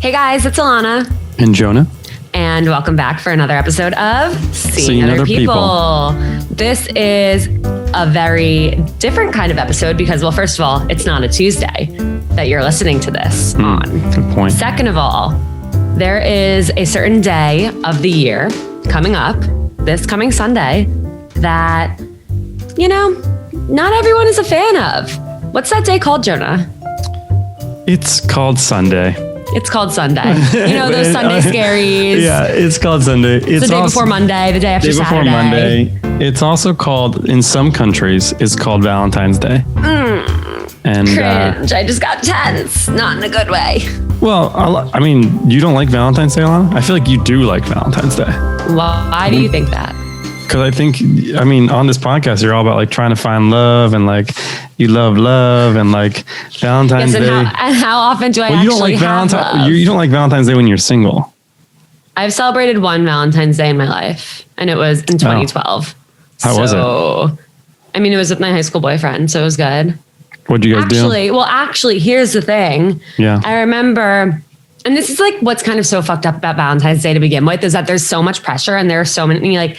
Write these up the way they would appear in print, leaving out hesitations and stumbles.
Hey guys, it's Alana. And Jonah. And welcome back for another episode of Seeing Other People. This is a very different kind of episode because, well, first of all, it's not a Tuesday that you're listening to this on. Good point. Second of all, there is a certain day of the year coming up, this coming Sunday, that, you know, not everyone is a fan of. What's that day called, Jonah? It's called Sunday. It's called Sunday. You know, those Sunday scaries. Yeah, it's called Sunday. It's the day before Monday, the day after Saturday. Before Monday. It's also called, in some countries, it's called Valentine's Day. And cringe. I just got tense. Not in a good way. Well, I mean, you don't like Valentine's Day, Alana? I feel like you do like Valentine's Day. Why do you think that? Because I think, I mean, on this podcast, you're all about like trying to find love and like you love love and like Valentine's Day. And how often do I actually have love? You don't like Valentine's Day when you're single. I've celebrated one Valentine's Day in my life, and it was in 2012. How was it? I mean, it was with my high school boyfriend, so it was good. What'd you guys do? Actually, here's the thing. Yeah. I remember, and this is like what's kind of so fucked up about Valentine's Day to begin with, is that there's so much pressure and there are so many like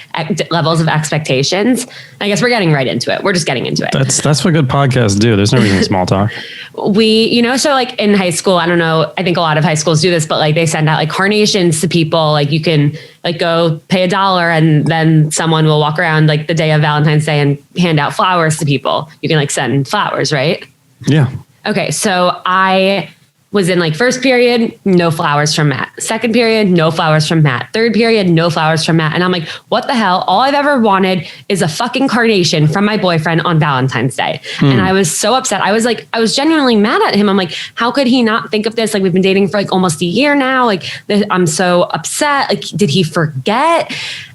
levels of expectations. I guess we're getting right into it. We're just getting into it. That's what good podcasts do. There's no reason small talk. So like in high school, I don't know, I think a lot of high schools do this, but like they send out like carnations to people. Like you can like go pay $1 and then someone will walk around like the day of Valentine's Day and hand out flowers to people. You can like send flowers, right? Yeah. Okay. So I was in like first period, no flowers from Matt. Second period, no flowers from Matt. Third period, no flowers from Matt. And I'm like, what the hell? All I've ever wanted is a fucking carnation from my boyfriend on Valentine's Day. And I was so upset. I was genuinely mad at him. I'm like, how could he not think of this? Like we've been dating for like almost a year now. Like I'm so upset. Like, did he forget?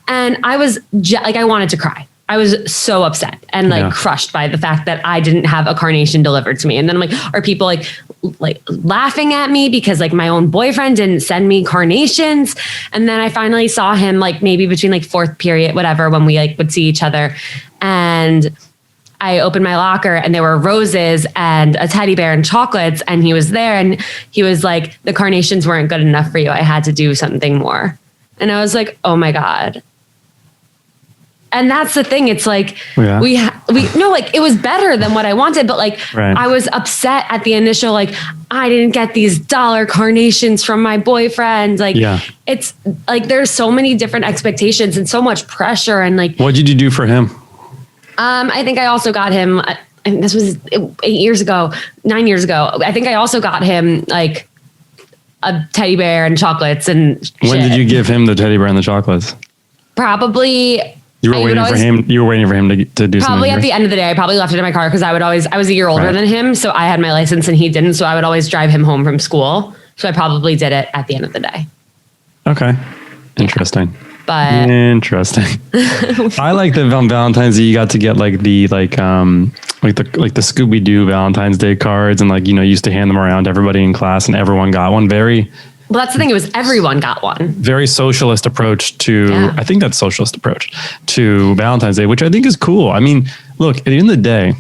And I was I wanted to cry. I was so upset and crushed by the fact that I didn't have a carnation delivered to me. And then I'm like, are people like laughing at me because like my own boyfriend didn't send me carnations? And then I finally saw him like maybe between like fourth period, whatever, when we like would see each other. And I opened my locker and there were roses and a teddy bear and chocolates. And he was there and he was like, the carnations weren't good enough for you. I had to do something more. And I was like, oh my God. And that's the thing. It's like, it was better than what I wanted, but like, I was upset at the initial, like, I didn't get these $1 carnations from my boyfriend. Like, it's like, there's so many different expectations and so much pressure. And like, what did you do for him? I think I also got him, and this was 9 years ago. I think I also got him like a teddy bear and chocolates and When did you give him the teddy bear and the chocolates? Probably... You were waiting for him to do something. Probably at the end of the day, I probably left it in my car because I was a year older than him. So I had my license and he didn't. So I would always drive him home from school. So I probably did it at the end of the day. Okay. Interesting. But interesting. I like that on Valentine's Day, you got to get like the Scooby-Doo Valentine's Day cards and like, you know, used to hand them around to everybody in class and everyone got one. Well, that's the thing. It was everyone got one. Very socialist approach to, I think that's socialist approach to Valentine's Day, which I think is cool. I mean, look, at the end of the day,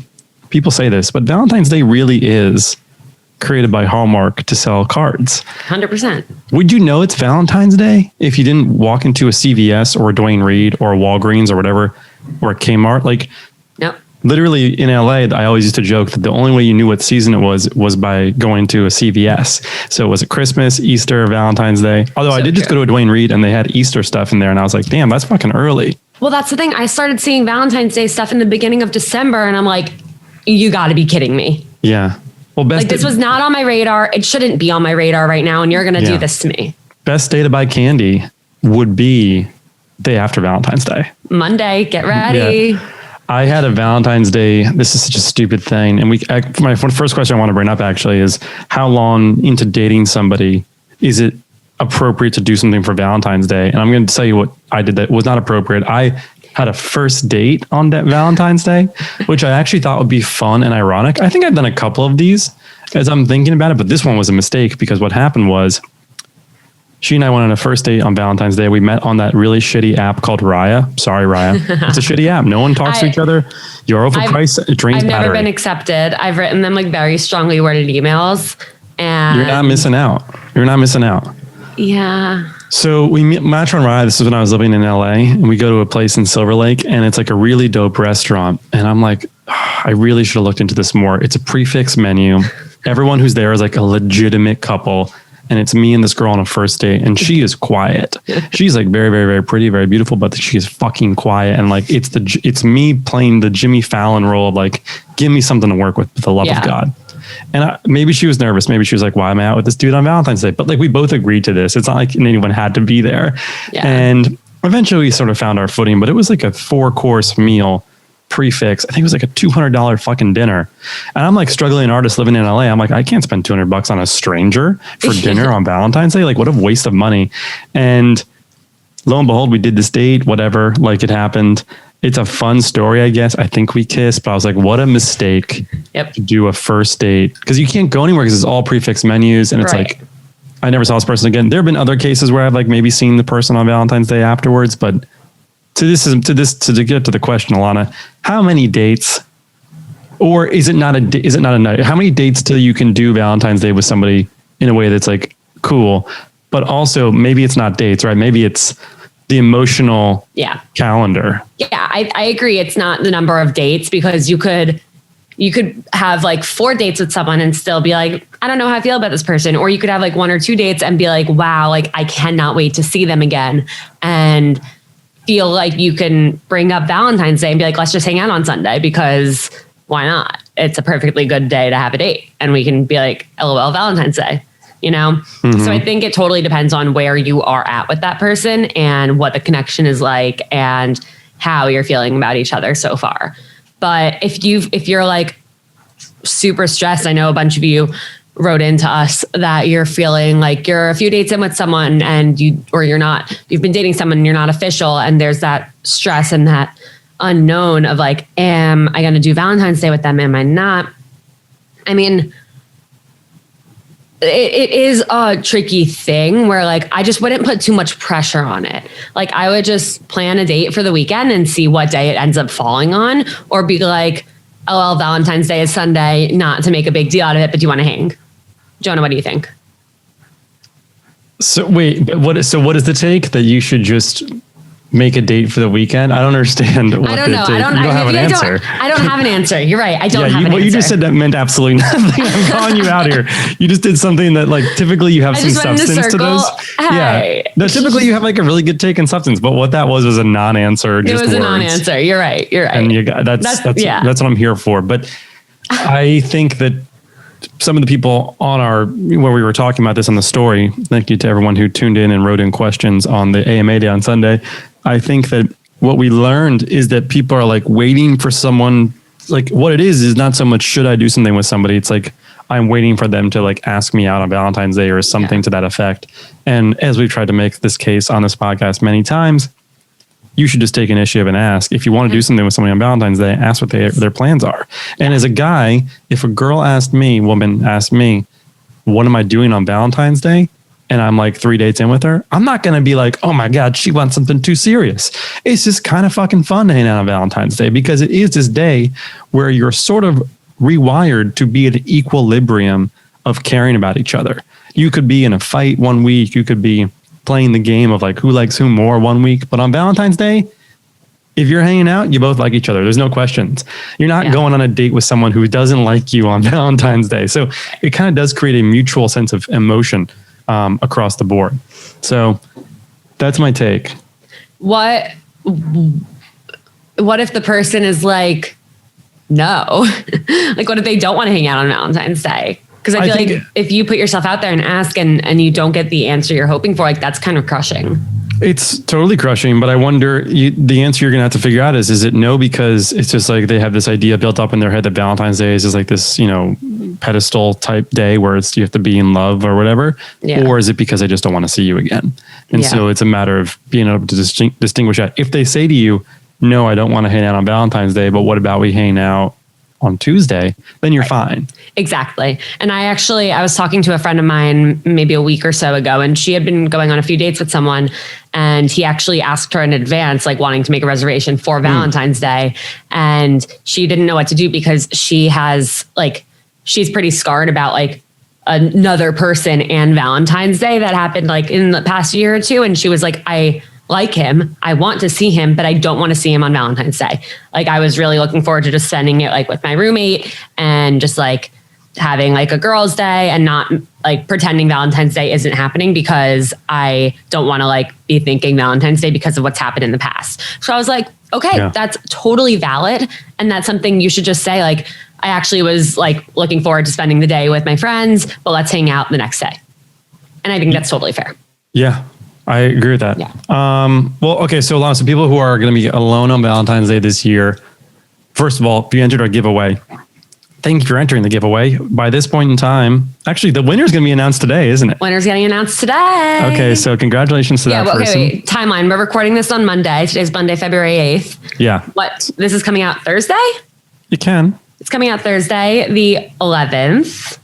people say this, but Valentine's Day really is created by Hallmark to sell cards. 100%. Would you know it's Valentine's Day if you didn't walk into a CVS or a Duane Reade or a Walgreens or whatever, or a Kmart? Like, nope. Literally in LA, I always used to joke that the only way you knew what season it was by going to a CVS. So was it Christmas, Easter, Valentine's Day? Although I did just go to a Duane Reade and they had Easter stuff in there and I was like, damn, that's fucking early. Well, that's the thing. I started seeing Valentine's Day stuff in the beginning of December and I'm like, you got to be kidding me. Yeah. Well, this was not on my radar. It shouldn't be on my radar right now. And you're going to do this to me. Best day to buy candy would be day after Valentine's Day. Monday, get ready. Yeah. I had a Valentine's Day. This is such a stupid thing. And my first question I want to bring up actually is how long into dating somebody is it appropriate to do something for Valentine's Day? And I'm going to tell you what I did that was not appropriate. I had a first date on that Valentine's Day, which I actually thought would be fun and ironic. I think I've done a couple of these as I'm thinking about it, but this one was a mistake because what happened was she and I went on a first date on Valentine's Day. We met on that really shitty app called Raya. Sorry, Raya. It's a shitty app. No one talks to each other. You're overpriced. It drains battery. I've never been accepted. I've written them like very strongly worded emails And you're not missing out. You're not missing out. Yeah. So we match on ride. This is when I was living in LA, and we go to a place in Silver Lake, and it's like a really dope restaurant. And I'm like, I really should have looked into this more. It's a prefix menu. Everyone who's there is like a legitimate couple. And it's me and this girl on a first date, and she is quiet. She's like very, very, very pretty, very beautiful, but she is fucking quiet. And like, it's me playing the Jimmy Fallon role of like, give me something to work with the love of God. And maybe she was nervous. Maybe she was like, why am I out with this dude on Valentine's Day? But like, we both agreed to this. It's not like anyone had to be there. Yeah. And eventually we sort of found our footing, but it was like a 4-course meal prefix. I think it was like a $200 fucking dinner. And I'm like struggling artist living in LA. I'm like, I can't spend $200 on a stranger for dinner on Valentine's Day. Like, what a waste of money. And lo and behold, we did this date, whatever, like it happened. It's a fun story, I guess. I think we kissed, but I was like, what a mistake to do a first date. Because you can't go anywhere because it's all prefix menus. And it's like, I never saw this person again. There have been other cases where I've like maybe seen the person on Valentine's Day afterwards, but to get to the question, Alana, how many dates, or is it not a night? How many dates till you can do Valentine's Day with somebody in a way that's like cool, but also maybe it's not dates, right? Maybe it's the emotional calendar. Yeah, I agree. It's not the number of dates, because you could have like 4 dates with someone and still be like, I don't know how I feel about this person. Or you could have like 1 or 2 dates and be like, wow, like I cannot wait to see them again. And feel like you can bring up Valentine's Day and be like, let's just hang out on Sunday, because why not? It's a perfectly good day to have a date, and we can be like, LOL Valentine's Day, you know? Mm-hmm. So I think it totally depends on where you are at with that person and what the connection is like and how you're feeling about each other so far. But if you're like super stressed, I know a bunch of you wrote into us that you're feeling like you're a few dates in with someone and you've been dating someone and you're not official. And there's that stress and that unknown of like, am I going to do Valentine's Day with them? Am I not? I mean, it is a tricky thing where like, I just wouldn't put too much pressure on it. Like I would just plan a date for the weekend and see what day it ends up falling on, or be like, oh, well, Valentine's Day is Sunday, not to make a big deal out of it, but do you want to hang? Jonah, what do you think? So wait, what is the take that you should just make a date for the weekend? I don't understand. I don't know. I don't have an answer. I don't have an answer. You're right. I don't have an answer. What you just said that meant absolutely nothing. I'm calling you out here. You just did something that like typically you have some substance to those. Hey. Yeah. No, typically you have like a really good take and substance, but what that was a non-answer. It was a non-answer. You're right. And that's what I'm here for. But I think that some of the people on where we were talking about this on the story, thank you to everyone who tuned in and wrote in questions on the AMA Day on Sunday. I think that what we learned is that people are like waiting for someone, like what it is not so much, should I do something with somebody? It's like, I'm waiting for them to like ask me out on Valentine's Day or something to that effect. And as we've tried to make this case on this podcast many times, you should just take initiative and ask. If you want to do something with somebody on Valentine's Day, ask what their plans are. And as a guy, if a woman asked me, what am I doing on Valentine's Day? And I'm like 3 dates in with her, I'm not going to be like, oh my God, she wants something too serious. It's just kind of fucking fun to hang out on Valentine's Day, because it is this day where you're sort of rewired to be at an equilibrium of caring about each other. You could be in a fight one week. You could be playing the game of like who likes who more one week. But on Valentine's Day, if you're hanging out, you both like each other. There's no questions. You're not going on a date with someone who doesn't like you on Valentine's Day. So it kind of does create a mutual sense of emotion across the board. So that's my take. What if the person is like, no? Like, what if they don't want to hang out on Valentine's Day? Because I feel like if you put yourself out there and ask and you don't get the answer you're hoping for, like that's kind of crushing. It's totally crushing, but I wonder, the answer you're going to have to figure out is it no, because it's just like they have this idea built up in their head that Valentine's Day is just like this, pedestal type day where you have to be in love or whatever, or is it because they just don't want to see you again? And so it's a matter of being able to distinguish that. If they say to you, no, I don't want to hang out on Valentine's Day, but what about we hang out on Tuesday, then you're fine. Exactly. And I was talking to a friend of mine maybe a week or so ago, and she had been going on a few dates with someone, and he actually asked her in advance, like wanting to make a reservation for Valentine's Day. And she didn't know what to do because she's pretty scarred about like another person and Valentine's Day that happened like in the past year or two. And she was like, I like him. I want to see him, but I don't want to see him on Valentine's Day. Like I was really looking forward to just spending it like with my roommate and just like having like a girls' day and not like pretending Valentine's Day isn't happening because I don't want to like be thinking Valentine's Day because of what's happened in the past. So I was like, okay, that's totally valid. And that's something you should just say, like, I actually was like looking forward to spending the day with my friends, but let's hang out the next day. And I think that's totally fair. Yeah, I agree with that. Yeah. Well, okay. So Lana, so people who are going to be alone on Valentine's Day this year, first of all, if you entered our giveaway, thank you for entering the giveaway. By this point in time, actually, the winner's going to be announced today, isn't it? Winner's getting announced today. Okay, so congratulations to that person. Wait. Timeline. We're recording this on Monday. Today's Monday, February 8th. Yeah. This is coming out Thursday? You can. It's coming out Thursday, the 11th.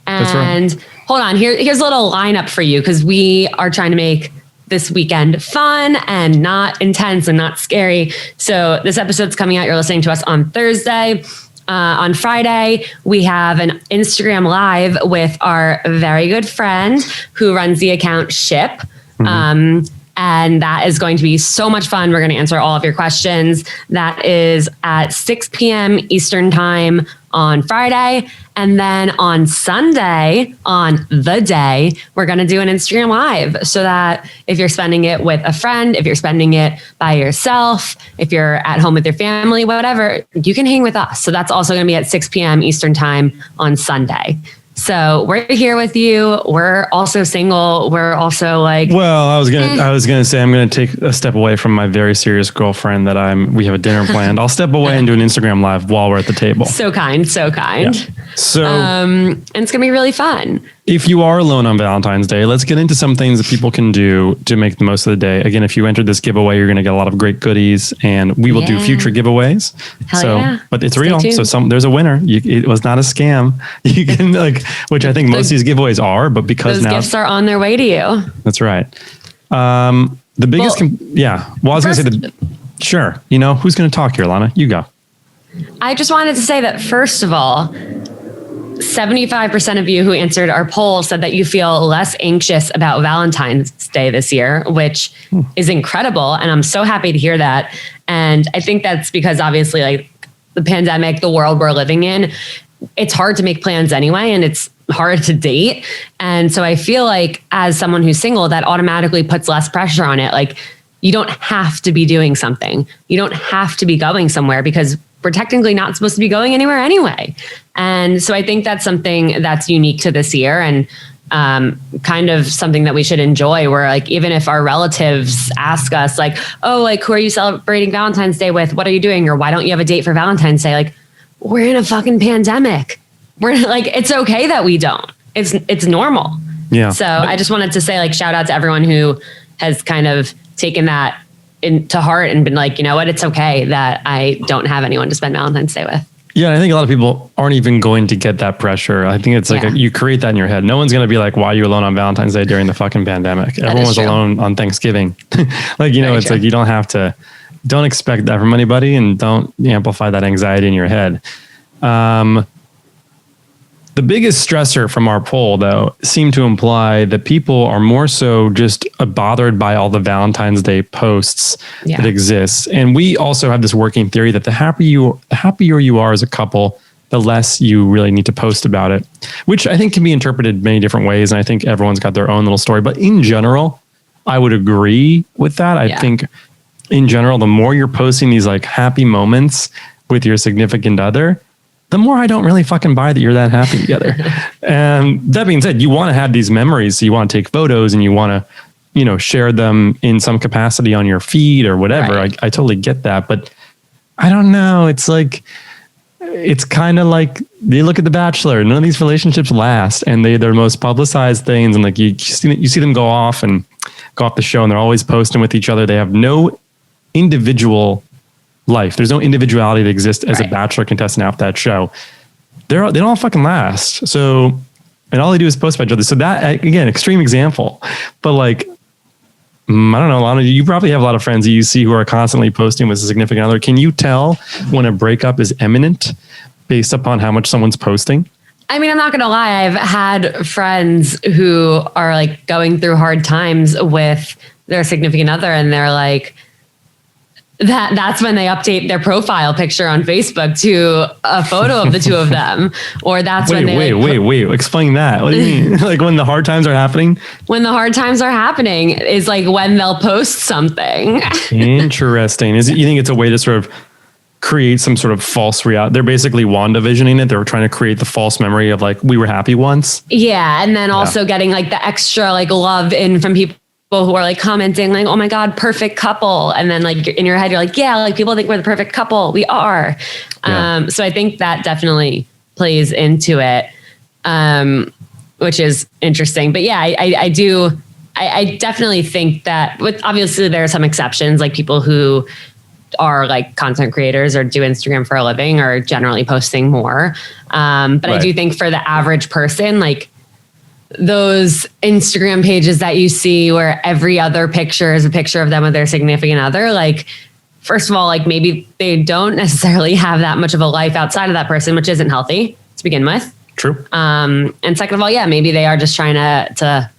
And That's right. Hold on. Here's a little lineup for you because we are trying to make this weekend fun and not intense and not scary. So this episode's coming out. You're listening to us on Thursday. On Friday, we have an Instagram live with our very good friend who runs the account Ship. Mm-hmm. And that is going to be so much fun. We're going to answer all of your questions. That is at 6 p.m. Eastern time on Friday. And then on Sunday, on the day, we're going to do an Instagram live so that if you're spending it with a friend, if you're spending it by yourself, if you're at home with your family, whatever, you can hang with us. So that's also going to be at 6 p.m. Eastern time on Sunday. So we're here with you. We're also single. We're also like, well, I was gonna say I'm gonna take a step away from my very serious girlfriend that we have a dinner planned. I'll step away and do an Instagram live while we're at the table. So kind. Yeah. So and it's gonna be really fun. If you are alone on Valentine's Day, let's get into some things that people can do to make the most of the day. Again, if you entered this giveaway, you're going to get a lot of great goodies, and we will do future giveaways. But it's real. So there's a winner. It was not a scam. You can which I think most of these giveaways are, but because those gifts are on their way to you. That's right. The biggest, Well, I was going to say sure. Who's going to talk here, Lana? You go. I just wanted to say that first of all, 75% of you who answered our poll said that you feel less anxious about Valentine's Day this year, which is incredible. And I'm so happy to hear that. And I think that's because obviously like the pandemic, the world we're living in, it's hard to make plans anyway. And it's hard to date. And so I feel like as someone who's single, that automatically puts less pressure on it. Like you don't have to be doing something. You don't have to be going somewhere because we're technically not supposed to be going anywhere anyway. And so I think that's something that's unique to this year and kind of something that we should enjoy where like, even if our relatives ask us like, oh, like, who are you celebrating Valentine's Day with? What are you doing? Or why don't you have a date for Valentine's Day? Like, we're in a fucking pandemic. We're like, it's okay that we don't. It's normal. Yeah. So I just wanted to say like, shout out to everyone who has kind of taken that into heart and been like, you know what, it's okay that I don't have anyone to spend Valentine's Day with. Yeah, I think a lot of people aren't even going to get that pressure. I think it's like you create that in your head. No one's going to be like, why are you alone on Valentine's Day during the fucking pandemic? Everyone was alone on Thanksgiving. It's like you don't expect that from anybody and don't amplify that anxiety in your head. The biggest stressor from our poll, though, seemed to imply that people are more so just bothered by all the Valentine's Day posts that exist. And we also have this working theory that the happier you are as a couple, the less you really need to post about it, which I think can be interpreted many different ways. And I think everyone's got their own little story. But in general, I would agree with that. I think in general, the more you're posting these like happy moments with your significant other, the more I don't really fucking buy that you're that happy together. And that being said, you want to have these memories. So you want to take photos and you want to, share them in some capacity on your feed or whatever. Right. I totally get that. But I don't know. It's like, it's kind of like they look at The Bachelor. None of these relationships last and they're the most publicized things. And like you see them go off the show and they're always posting with each other. They have no individual life. There's no individuality that exists as a Bachelor contestant after that show. They don't all fucking last. So, and all they do is post about each other. So that, again, extreme example. But like, I don't know, Lana, you probably have a lot of friends that you see who are constantly posting with a significant other. Can you tell when a breakup is imminent based upon how much someone's posting? I mean, I'm not going to lie. I've had friends who are like going through hard times with their significant other, and they're like, that's when they update their profile picture on Facebook to a photo of the two of them. Or that's when they wait. Explain that. What do you mean? Like when the hard times are happening? When the hard times are happening is like when they'll post something. Interesting. You think it's a way to sort of create some sort of false reality? They're basically WandaVisioning it. They were trying to create the false memory of like, we were happy once. Yeah. And then also getting like the extra like love in from people who are like commenting like, oh my God, perfect couple. And then like in your head, you're like, yeah, like people think we're the perfect couple. We are. Yeah. So I think that definitely plays into it, which is interesting. But yeah, I definitely think that with, obviously there are some exceptions, like people who are like content creators or do Instagram for a living are generally posting more. But right. I do think for the average person, like those Instagram pages that you see where every other picture is a picture of them with their significant other, like, first of all, like maybe they don't necessarily have that much of a life outside of that person, which isn't healthy to begin with. True. And second of all, yeah, maybe they are just trying to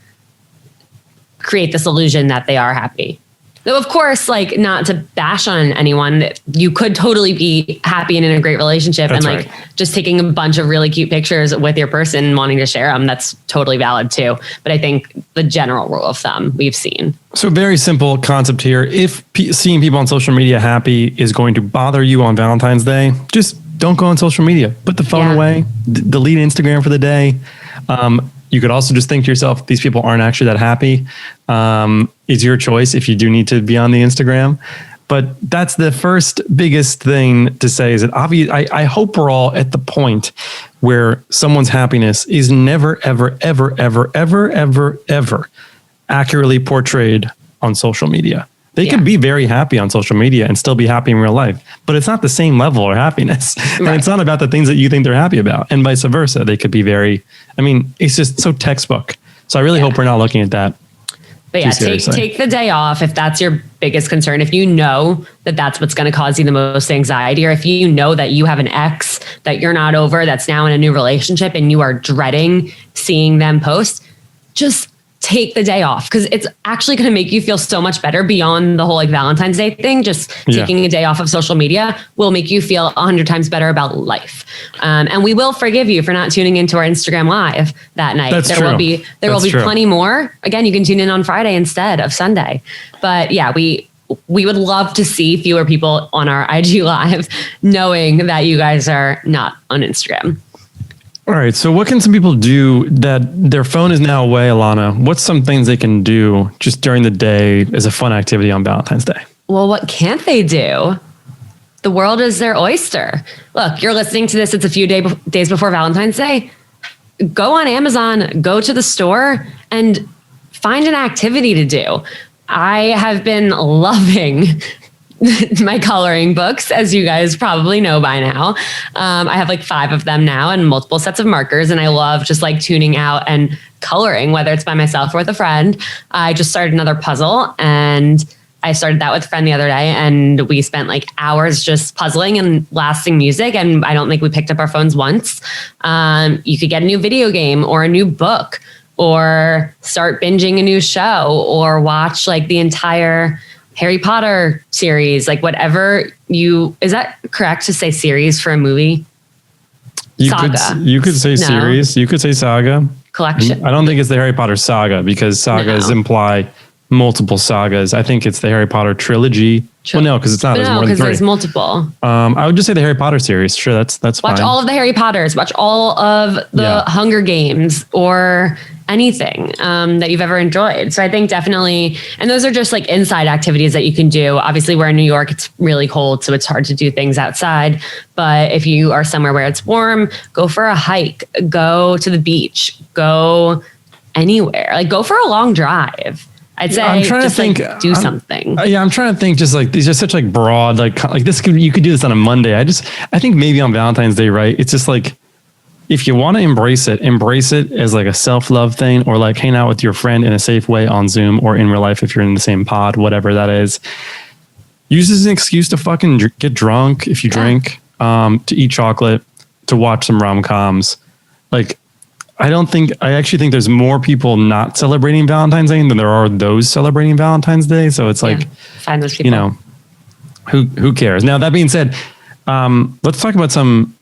create this illusion that they are happy. Though, of course, like not to bash on anyone, you could totally be happy and in a great relationship. That's and like right. Just taking a bunch of really cute pictures with your person and wanting to share them, that's totally valid too. But I think the general rule of thumb we've seen. So very simple concept here. If seeing people on social media happy is going to bother you on Valentine's Day, just don't go on social media. Put the phone away, delete Instagram for the day. You could also just think to yourself, these people aren't actually that happy. It's your choice if you do need to be on the Instagram. But that's the first biggest thing to say is that I hope we're all at the point where someone's happiness is never, ever, ever, ever, ever, ever, ever accurately portrayed on social media. They could be very happy on social media and still be happy in real life, but it's not the same level of happiness. Right. And it's not about the things that you think they're happy about, and vice versa. They could be it's just so textbook. So I really hope we're not looking at that. But yeah, take the day off if that's your biggest concern. If you know that that's what's going to cause you the most anxiety, or if you know that you have an ex that you're not over, that's now in a new relationship and you are dreading seeing them post, just take the day off, because it's actually going to make you feel so much better beyond the whole like Valentine's Day thing. Just taking a day off of social media will make you feel 100 times better about life. And we will forgive you for not tuning into our Instagram live that night. There will be plenty more. Again, you can tune in on Friday instead of Sunday. But yeah, we would love to see fewer people on our IG live, knowing that you guys are not on Instagram. All right. So what can some people do that their phone is now away, Alana? What's some things they can do just during the day as a fun activity on Valentine's Day? Well, what can't they do? The world is their oyster. Look, you're listening to this. It's a few days before Valentine's Day. Go on Amazon, go to the store and find an activity to do. I have been loving my coloring books, as you guys probably know by now. I have like 5 of them now and multiple sets of markers. And I love just like tuning out and coloring, whether it's by myself or with a friend. I just started another puzzle, and I started that with a friend the other day, and we spent like hours just puzzling and blasting music. And I don't think we picked up our phones once. You could get a new video game or a new book, or start binging a new show, or watch like the entire Harry Potter series, like whatever is that correct to say series for a movie? Saga. You could say series. You could say saga. Collection. I don't think it's the Harry Potter saga, because sagas imply multiple sagas. I think it's the Harry Potter trilogy. Well, no, because it's not. No, because there's multiple. I would just say the Harry Potter series. Sure, that's Watch fine. all of the Harry Potters. Watch all of the Hunger Games, or anything that you've ever enjoyed. So I think definitely, and those are just like inside activities that you can do. Obviously, we're in New York, it's really cold, so it's hard to do things outside. But if you are somewhere where it's warm, go for a hike, go to the beach, go anywhere, like go for a long drive. I'd say I'm trying to think, like, do something. I'm trying to think, just like these are such like broad, like this you could do this on a Monday. I think maybe on Valentine's Day, right? It's just like, if you want to embrace it as like a self-love thing, or like hang out with your friend in a safe way on Zoom or in real life if you're in the same pod, whatever that is. Use this as an excuse to fucking get drunk if you drink, to eat chocolate, to watch some rom-coms. like, I actually think there's more people not celebrating Valentine's Day than there are those celebrating Valentine's Day. So it's like, find those people. Who cares? Now, that being said, let's talk about some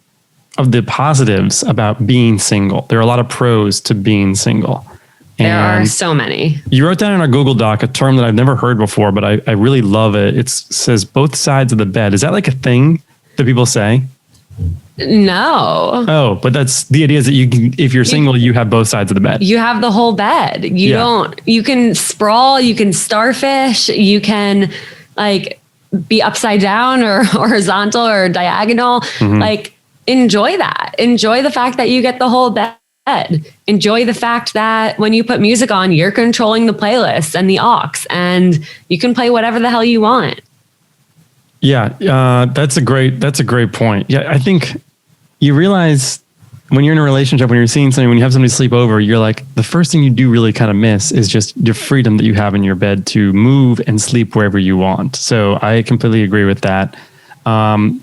of the positives about being single. There are a lot of pros to being single. There are so many. You wrote down in our Google Doc a term that I've never heard before, but I really love it. It says both sides of the bed. Is that like a thing that people say? No. Oh, but that's the idea is that if you're single, you have both sides of the bed. You have the whole bed. You can sprawl, you can starfish, you can like be upside down or horizontal or diagonal. Mm-hmm. Like enjoy that. Enjoy the fact that you get the whole bed. Enjoy the fact that when you put music on, you're controlling the playlist and the aux, and you can play whatever the hell you want. Yeah, that's a great point. Yeah, I think you realize when you're in a relationship, when you're seeing somebody, when you have somebody sleep over, you're like, the first thing you do really kind of miss is just your freedom that you have in your bed to move and sleep wherever you want. So I completely agree with that. No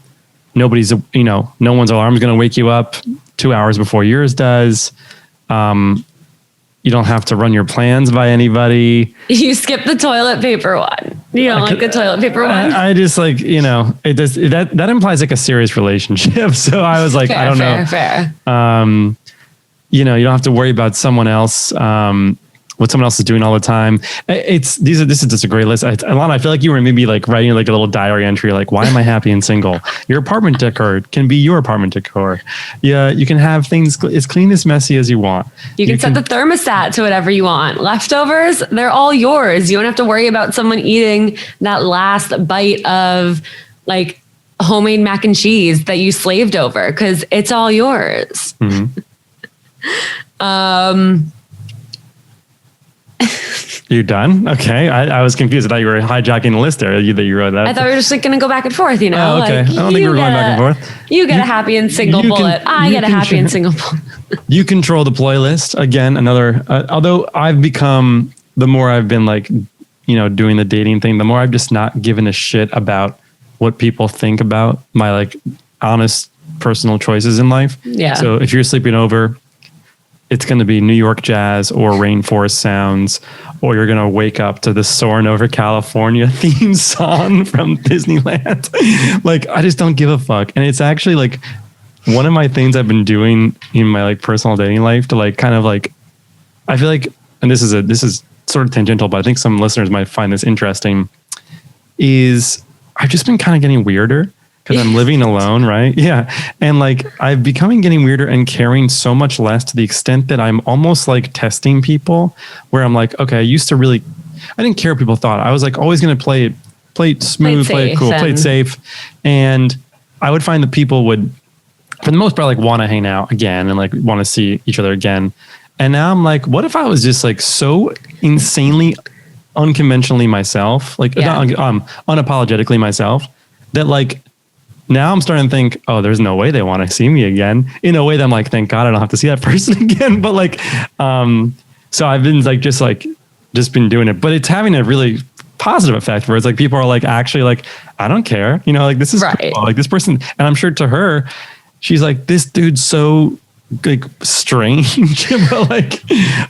one's alarm is going to wake you up 2 hours before yours does. You don't have to run your plans by anybody. You skip the toilet paper one. You don't like the toilet paper one? I just like, it does that implies like a serious relationship. So I was like, I don't know. Fair. You don't have to worry about someone else, what someone else is doing all the time. This is just a great list. Alana, I feel like you were maybe like writing like a little diary entry, like, why am I happy and single? Your apartment decor can be your apartment decor. Yeah, you can have things as clean, as messy as you want. You can set the thermostat to whatever you want. Leftovers, they're all yours. You don't have to worry about someone eating that last bite of like homemade mac and cheese that you slaved over, because it's all yours. Mm-hmm. You're done? Okay. I was confused. I thought you were hijacking the list there that you wrote that. I thought we were just like going to go back and forth, Oh, okay. Like, I don't think we were going back and forth. You get a happy and single bullet. I get a happy and single bullet. You control the playlist. Again, although I've become, the more I've been like, doing the dating thing, the more I've just not given a shit about what people think about my like honest personal choices in life. Yeah. So if you're sleeping over, it's going to be New York jazz or rainforest sounds, or you're going to wake up to the Soarin' Over California theme song from Disneyland. Like, I just don't give a fuck. And it's actually like one of my things I've been doing in my like personal dating life to like kind of like, I feel like, and this is sort of tangential, but I think some listeners might find this interesting, is I've just been kind of getting weirder. Because I'm living alone, right? Yeah. And like I'm becoming getting weirder and caring so much less, to the extent that I'm almost like testing people, where I'm like, okay, I didn't care what people thought. I was like always going to play it smooth, play it cool, play it safe. And I would find that people would, for the most part, like want to hang out again and like want to see each other again. And now I'm like, what if I was just like so insanely unconventionally myself, like unapologetically myself, that like, now I'm starting to think, oh, there's no way they want to see me again. In a way that I'm like, thank God I don't have to see that person again. But like, so I've been like, just been doing it, but it's having a really positive effect where it's like, people are like, actually like, I don't care. Like this is right. Cool. Like this person. And I'm sure to her, she's like, this dude's so like strange, but like,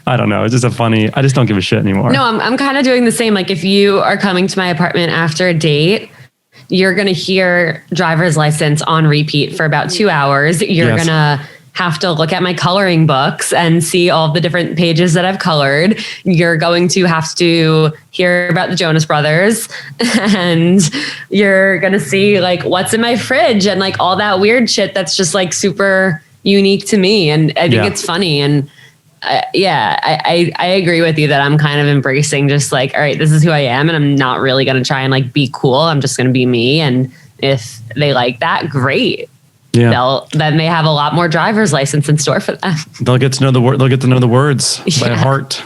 I don't know. It's just I just don't give a shit anymore. No, I'm kind of doing the same. Like if you are coming to my apartment after a date, you're going to hear driver's license on repeat for about 2 hours. You're going to have to look at my coloring books and see all the different pages that I've colored. You're going to have to hear about the Jonas Brothers, and you're going to see like what's in my fridge and like all that weird shit that's just like super unique to me. And I think it's funny. And I agree with you that I'm kind of embracing just like, all right, this is who I am, and I'm not really going to try and like be cool. I'm just going to be me. And if they like that, great. Yeah. Then they have a lot more driver's license in store for them. They'll get to know the word. They'll get to know the words by heart.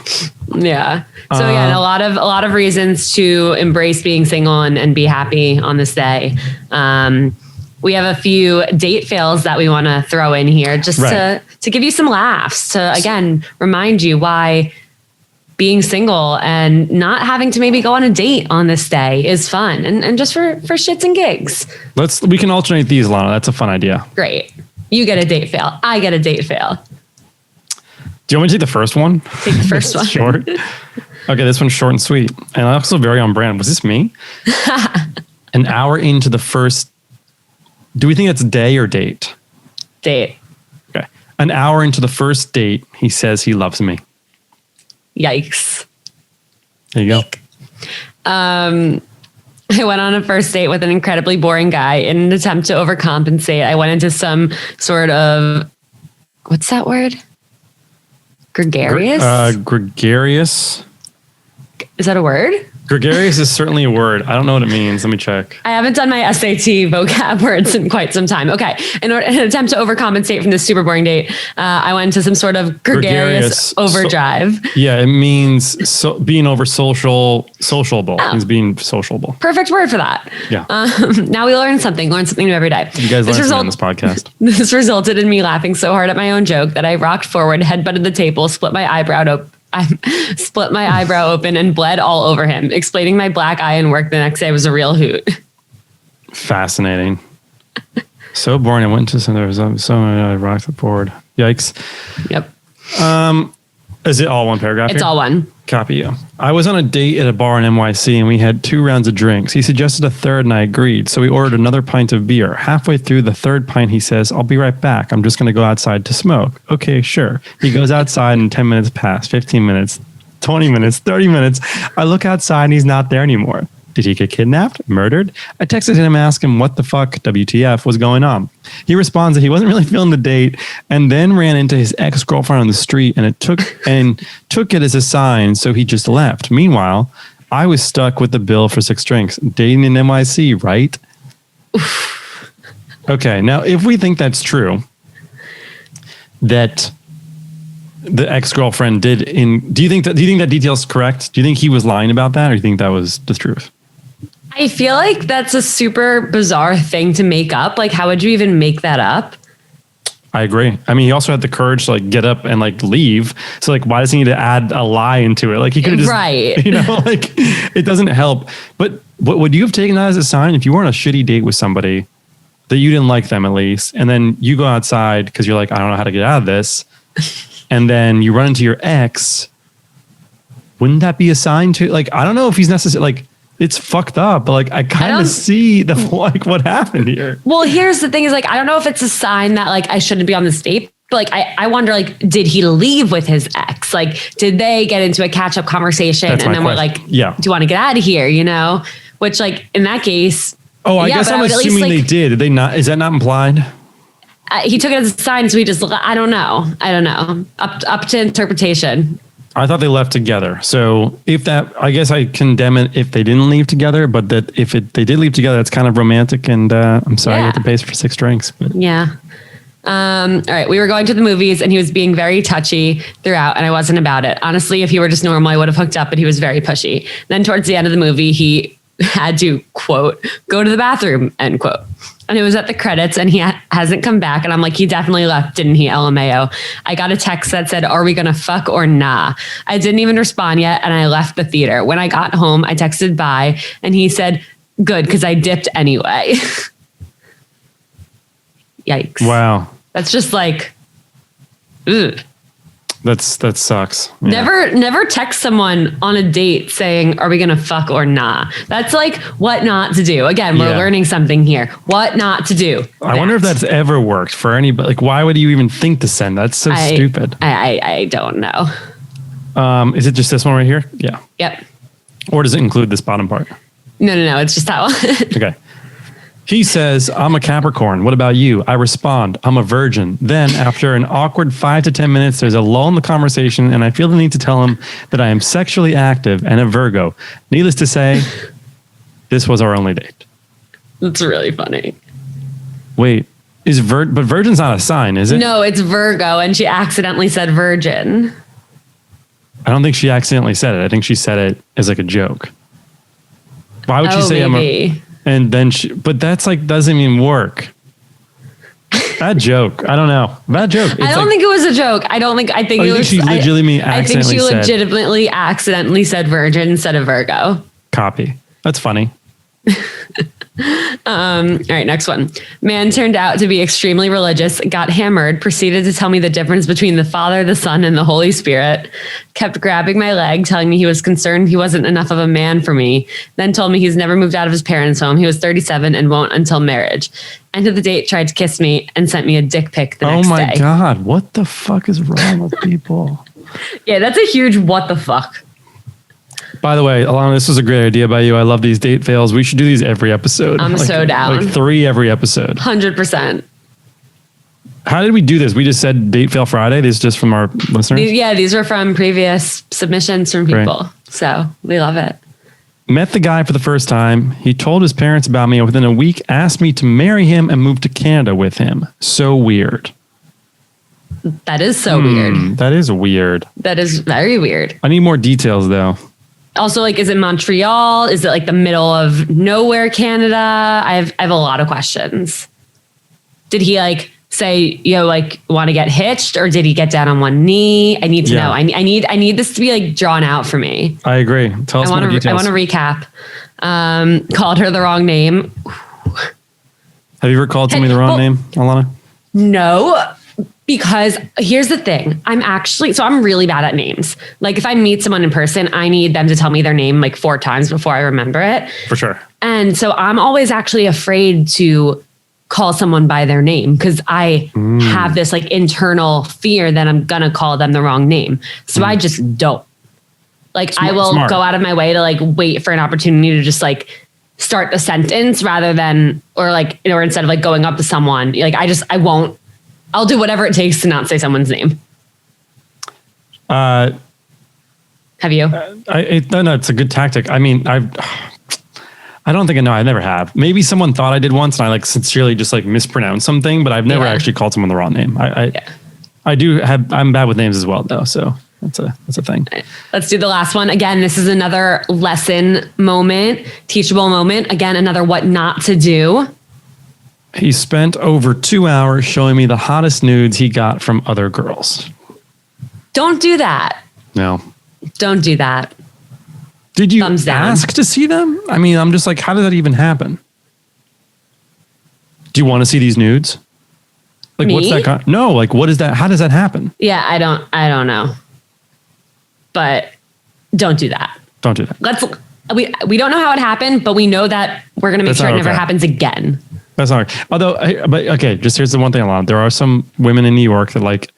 Yeah. So a lot of reasons to embrace being single and be happy on this day. We have a few date fails that we want to throw in here just to give you some laughs, to, again, remind you why being single and not having to maybe go on a date on this day is fun, and just for shits and gigs. We can alternate these, Lana. That's a fun idea. Great. You get a date fail. I get a date fail. Do you want me to take the first one? Take the first one. Short. Okay, this one's short and sweet. And also very on brand. Was this me? An hour into the first... Do we think it's day or date? Date. Okay. An hour into the first date, he says he loves me. Yikes. There you go. I went on a first date with an incredibly boring guy in an attempt to overcompensate. I went into some sort of... What's that word? Gregarious? Gregarious. Is that a word? Gregarious is certainly a word. I don't know what it means. Let me check. I haven't done my SAT vocab words in quite some time. Okay. In an attempt to overcompensate from this super boring date, I went into some sort of gregarious overdrive. It means being over sociable. It means being sociable. Perfect word for that. Yeah. Now we learn something new every day. You guys learn something on this podcast. This resulted in me laughing so hard at my own joke that I rocked forward, headbutted the table, split my eyebrow open and bled all over him. Explaining my black eye and work the next day was a real hoot. Fascinating. So boring. I went to some. There was I rocked it forward. Yikes. Yep. Is it all one paragraph? It's here? all one. Copy you. I was on a date at a bar in NYC and we had 2 rounds of drinks. He suggested a third and I agreed. So we ordered another pint of beer. Halfway through the third pint, he says, I'll be right back. I'm just going to go outside to smoke. Okay, sure. He goes outside and 10 minutes pass, 15 minutes, 20 minutes, 30 minutes. I look outside and he's not there anymore. Did he get kidnapped? Murdered? I texted him and asked him what the fuck, WTF, was going on. He responds that he wasn't really feeling the date and then ran into his ex-girlfriend on the street and took it as a sign, so he just left. Meanwhile, I was stuck with the bill for 6 drinks. Dating in NYC, right? Okay, now if we think that's true, that the ex-girlfriend do you think that detail is correct? Do you think he was lying about that, or do you think that was the truth? I feel like that's a super bizarre thing to make up. Like, how would you even make that up? I agree. I mean, he also had the courage to get up and leave. So why does he need to add a lie into it? He could have just, right. It doesn't help. But would you have taken that as a sign if you were on a shitty date with somebody that you didn't like them at least, and then you go outside because you're like, I don't know how to get out of this, and then you run into your ex? Wouldn't that be a sign to I don't know if he's necessarily it's fucked up, but I kind of see the what happened here. Well, here's the thing is I don't know if it's a sign that I shouldn't be on this date. But I wonder, did he leave with his ex? Did they get into a catch up conversation? That's and then question. We're do you want to get out of here? Which in that case. Oh, I guess I'm assuming they did. Did they not? Is that not implied? He took it as a sign. So he just, I don't know. Up to interpretation. I thought they left together. So I guess I condemn it if they didn't leave together, but that they did leave together, that's kind of romantic. And I'm sorry, I had to pay for 6 drinks. But. Yeah. All right. We were going to the movies and he was being very touchy throughout and I wasn't about it. Honestly, if he were just normal, I would have hooked up, but he was very pushy. Then towards the end of the movie, he had to, quote, go to the bathroom, end quote. And it was at the credits and he hasn't come back. And I'm like, he definitely left, didn't he? LMAO. I got a text that said, are we going to fuck or nah? I didn't even respond yet. And I left the theater. When I got home, I texted bye and he said, good, because I dipped anyway. Yikes. Wow. That's just ugh. That sucks. Yeah. Never text someone on a date saying, are we going to fuck or nah? That's what not to do. Again, we're learning something here. What not to do. I wonder if that's ever worked for anybody. Why would you even think to send? That's so stupid. I don't know. Is it just this one right here? Yeah. Yep. Or does it include this bottom part? No. It's just that one. Okay. He says, I'm a Capricorn. What about you? I respond, I'm a virgin. Then after an awkward 5 to 10 minutes, there's a lull in the conversation and I feel the need to tell him that I am sexually active and a Virgo. Needless to say, this was our only date. That's really funny. Wait, but virgin's not a sign, is it? No, it's Virgo and she accidentally said virgin. I don't think she accidentally said it. I think she said it as a joke. Why would she say maybe. And then but that's doesn't even work. Bad joke. I don't know. Bad joke. I don't think it was a joke. I think it was. She legitimately accidentally said virgin instead of Virgo. Copy. That's funny. All right, next one. Man turned out to be extremely religious, got hammered, proceeded to tell me the difference between the Father, the Son, and the Holy Spirit, kept grabbing my leg, telling me he was concerned he wasn't enough of a man for me, then told me he's never moved out of his parents' home. He was 37 and won't until marriage. End of the date, tried to kiss me and sent me a dick pic the next day. Oh my God, what the fuck is wrong with people? Yeah, that's a huge what the fuck. By the way, Alana, this was a great idea by you. I love these date fails. We should do these every episode. I'm so down. Like 3 every episode. 100%. How did we do this? We just said date fail Friday. This is just from our listeners? These were from previous submissions from people. Right. So we love it. Met the guy for the first time. He told his parents about me. Within a week, asked me to marry him and move to Canada with him. So weird. That is so weird. That is weird. That is very weird. I need more details though. Also, like, is it Montreal? Is it like the middle of nowhere, Canada? I have a lot of questions. Did he like say, like want to get hitched, or did he get down on one knee? I need to know. I need this to be like drawn out for me. I agree. Tell us more details. I want to recap. Called her the wrong name. Have you ever called somebody the wrong name, Alana? No. Because here's the thing, I'm really bad at names. Like if I meet someone in person, I need them to tell me their name like 4 times before I remember it. For sure. And so I'm always actually afraid to call someone by their name because I have this like internal fear that I'm going to call them the wrong name. So I just don't. Like I will go out of my way to like wait for an opportunity to just like start the sentence rather than, or instead of like going up to someone, like I won't. I'll do whatever it takes to not say someone's name. Have you? No, it's a good tactic. I mean, I don't think I know. I never have. Maybe someone thought I did once, and I like sincerely just like mispronounced something, but I've never actually called someone the wrong name. I'm bad with names as well, though. So that's a thing. Let's do the last one. Again, this is another lesson moment, teachable moment. Again, another what not to do. He spent over 2 hours showing me the hottest nudes he got from other girls. Don't do that. No. Don't do that. Did you ask to see them? I mean, I'm just like, how did that even happen? Do you want to see these nudes? Like, what's that? No, like, what is that? How does that happen? Yeah, I don't know. But don't do that. Don't do that. We don't know how it happened, but we know that we're going to make sure it never happens again. That's not right. Although, but okay, just here's the one thing, Alana. There are some women in New York that like,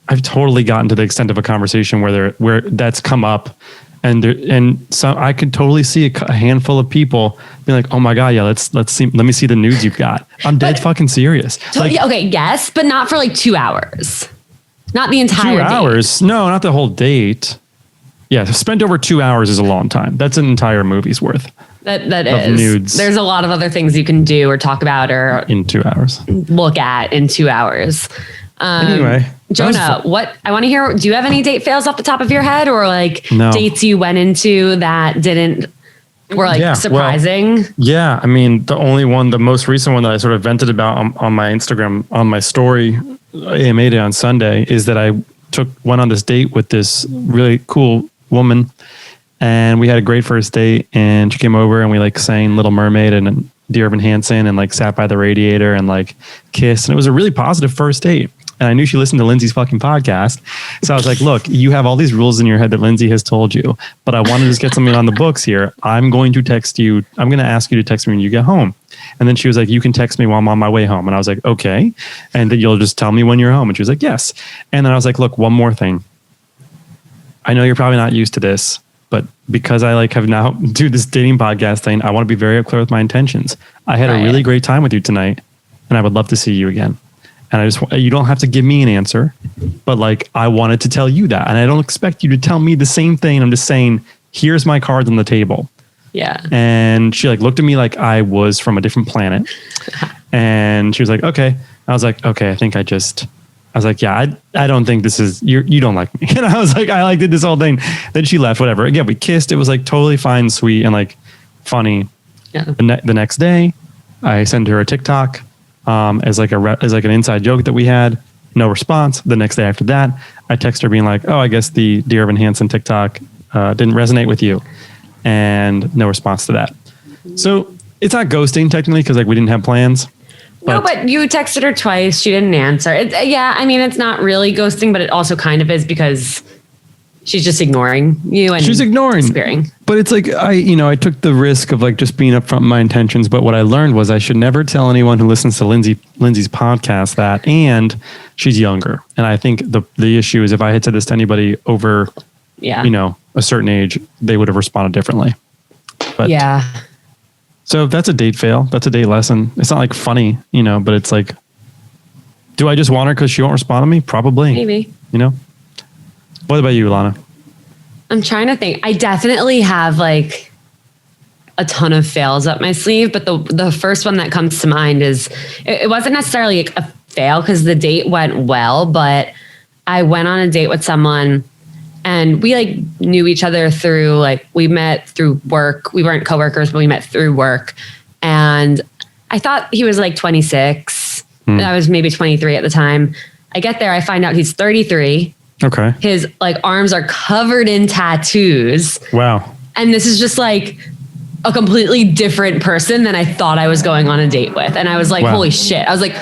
I've totally gotten to the extent of a conversation where that's come up, and so I could totally see a handful of people being like, oh my God, yeah, let me see the nudes you've got. I'm dead fucking serious. Yes, but not for like 2 hours. Not the entire 2 hours. No, not the whole date. Yeah, spent over 2 hours is a long time. That's an entire movie's worth. That is. Nudes. There's a lot of other things you can do or talk about or in 2 hours. Look at in 2 hours. Anyway, Jonah, what I want to hear. Do you have any date fails off the top of your head, or like dates you went into that were like surprising? I mean, the most recent one that I sort of vented about on my Instagram on my story AMA Day on Sunday is that I went on this date with this really cool woman. And we had a great first date, and she came over and we like sang Little Mermaid and Dear Evan Hansen and like sat by the radiator and like kissed. And it was a really positive first date. And I knew she listened to Lindsay's fucking podcast. So I was like, look, you have all these rules in your head that Lindsay has told you, but I want to just get something on the books here. I'm going to ask you to text me when you get home. And then she was like, you can text me while I'm on my way home. And I was like, okay. And then you'll just tell me when you're home. And she was like, yes. And then I was like, look, one more thing. I know you're probably not used to this, but because I like have now do this dating podcast thing, I want to be very clear with my intentions. I had a really great time with you tonight, and I would love to see you again. And you don't have to give me an answer, but like, I wanted to tell you that. And I don't expect you to tell me the same thing. I'm just saying, here's my cards on the table. Yeah. And she like looked at me like I was from a different planet. And she was like, okay. I was like, okay, I was like, yeah, I don't think this is, you don't like me. And I was like, I did this whole thing. Then she left, whatever. Again, we kissed. It was like totally fine, sweet, and like funny. Yeah. The next day, I sent her a TikTok as like an inside joke that we had. No response. The next day after that, I text her being like, oh, I guess the Dear Evan Hansen TikTok didn't resonate with you. And no response to that. So it's not ghosting technically because like we didn't have plans. No, but you texted her twice. She didn't answer. Yeah, I mean, it's not really ghosting, but it also kind of is because she's just ignoring you and she's ignoring. disappearing. But it's like I took the risk of like just being upfront in my intentions. But what I learned was I should never tell anyone who listens to Lindsay's podcast that, and she's younger. And I think the issue is if I had said this to anybody over, a certain age, they would have responded differently. But yeah. So that's a date fail. That's a date lesson. It's not like funny, but it's like, do I just want her because she won't respond to me? Probably. Maybe. What about you, Lana? I'm trying to think. I definitely have like a ton of fails up my sleeve, but the first one that comes to mind is it wasn't necessarily like a fail because the date went well, but I went on a date with someone and we like knew each other through like we met through work. We weren't coworkers, but we met through work. And I thought he was like 26. And I was maybe 23 at the time. I get there, I find out he's 33. Okay. His like arms are covered in tattoos. Wow. And this is just like a completely different person than I thought I was going on a date with. And I was like, holy shit. I was like,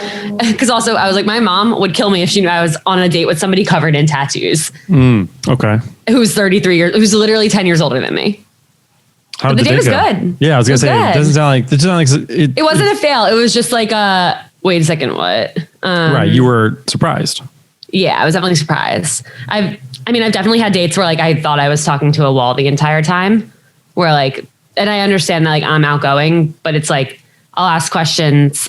because also I was like, my mom would kill me if she knew I was on a date with somebody covered in tattoos. Okay. Who's 33 years, who's literally 10 years older than me. How did the date was go? Good. Yeah, I was going to say, good. it doesn't sound like it wasn't a fail. It was just like wait a second, what? Right. You were surprised. Yeah, I was definitely surprised. I've definitely had dates where like I thought I was talking to a wall the entire time where like, and I understand that like I'm outgoing, but it's like, I'll ask questions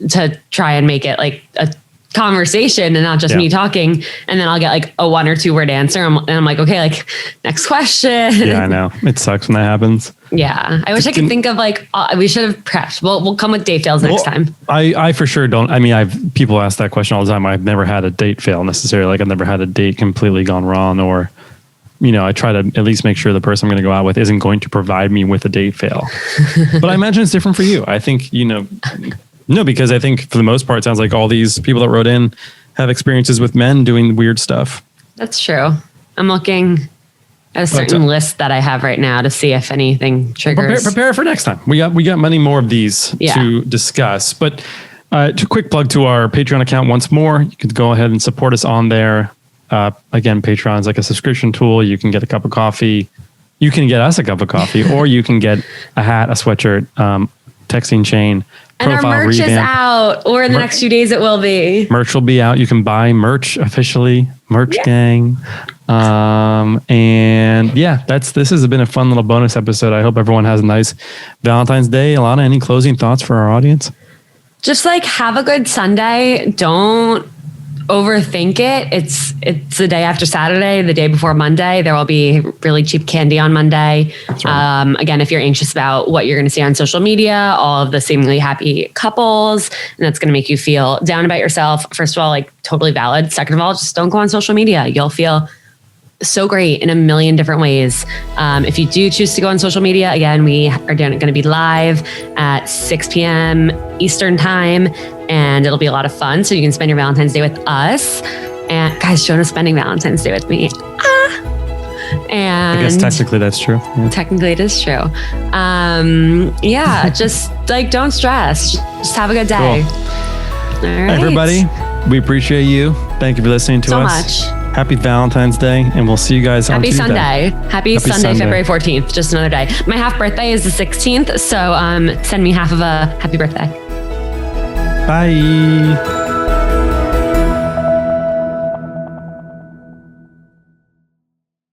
to try and make it like a conversation and not just me talking. And then I'll get like a 1 or 2 word answer. And I'm like, okay, like next question. Yeah, I know. It sucks when that happens. Yeah. I wish I could think of like, we should have prepped. We'll come with date fails next time. I for sure don't. I mean, people ask that question all the time. I've never had a date fail necessarily. Like I've never had a date completely gone wrong or, I try to at least make sure the person I'm going to go out with isn't going to provide me with a date fail. But I imagine it's different for you. I think, no, because I think for the most part, it sounds like all these people that wrote in have experiences with men doing weird stuff. That's true. I'm looking at a certain list that I have right now to see if anything triggers. Prepare for next time. We got many more of these to discuss. But to quick plug to our Patreon account once more. You can go ahead and support us on there. Again, Patreon is like a subscription tool. You can get a cup of coffee. You can get us a cup of coffee, or you can get a hat, a sweatshirt, texting chain. And our merch is out, or in the next few days it will be. Merch will be out. You can buy merch officially, merch gang. And yeah, this has been a fun little bonus episode. I hope everyone has a nice Valentine's Day. Alana, any closing thoughts for our audience? Just like have a good Sunday. Don't overthink it. It's the day after Saturday, the day before Monday. There will be really cheap candy on Monday. That's right. Again, if you're anxious about what you're going to see on social media, all of the seemingly happy couples, and that's going to make you feel down about yourself. First of all, like totally valid. Second of all, just don't go on social media. You'll feel so great in a million different ways. If you do choose to go on social media, again, we are going to be live at 6 p.m. Eastern time, and it'll be a lot of fun. So you can spend your Valentine's Day with us. And guys, Jonah's spending Valentine's Day with me. And I guess technically that's true. Yeah. Technically it is true. Just like don't stress. Just have a good day. Cool. All right. Everybody, we appreciate you. Thank you for listening to us. So much. Happy Valentine's Day, and we'll see you guys on Tuesday. Happy Sunday, February 14th. Just another day. My half birthday is the 16th, so send me half of a happy birthday. Bye.